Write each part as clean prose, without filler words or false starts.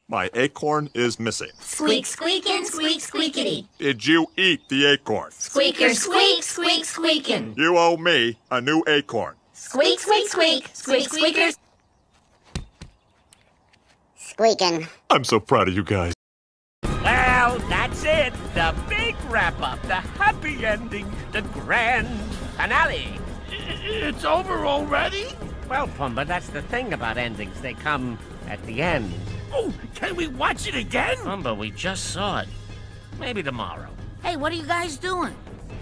My acorn is missing. Squeak, squeakin', squeak, squeakity. Did you eat the acorn? Squeaker, squeak, squeak, squeakin'. You owe me a new acorn. Squeak, squeak, squeak, squeak, squeakers. Squeaking. I'm so proud of you guys. Well, that's it. The big wrap-up, the happy ending, the grand finale. It's over already? Well, Pumbaa, that's the thing about endings. They come at the end. Oh, can we watch it again? Pumbaa, we just saw it. Maybe tomorrow. Hey, what are you guys doing?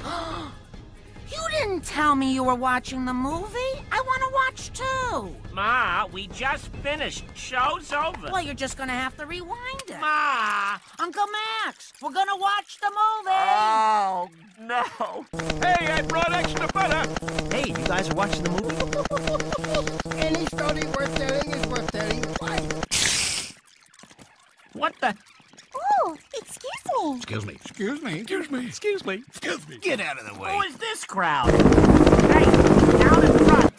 You didn't tell me you were watching the movie. I want to watch too. Ma, we just finished. Show's over. Well, you're just gonna have to rewind it. Ma! Uncle Max, we're gonna watch the movie. Oh, no. Hey, I brought extra butter. Hey, you guys are watching the movie? Any story worth telling is worth telling twice. What the? Ooh, excuse me. Excuse me. Excuse me. Excuse me. Excuse me. Excuse me. Get out of the way. Who is this crowd? Hey, down in front.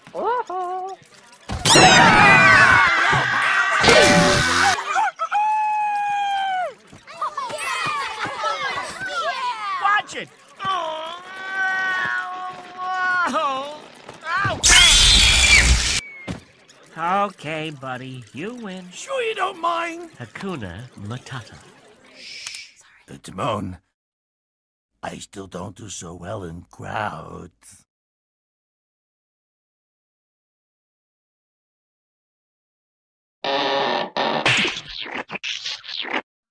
Watch it. Okay, buddy, you win. Sure you don't mind? Hakuna Matata. Timon, I still don't do so well in crowds.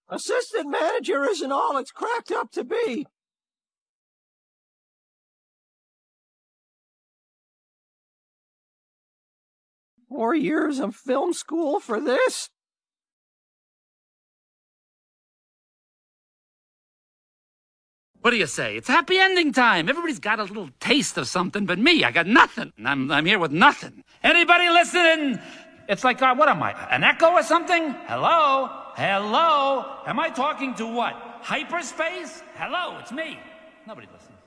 Assistant manager isn't all it's cracked up to be. Four years of film school for this? What do you say? It's happy ending time. Everybody's got a little taste of something, but me, I got nothing. I'm here with nothing. Anybody listening? It's like, what am I, an echo or something? Hello? Hello? Am I talking to what? Hyperspace? Hello, it's me. Nobody listens.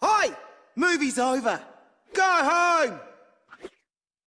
Hi! Movie's over. Go home!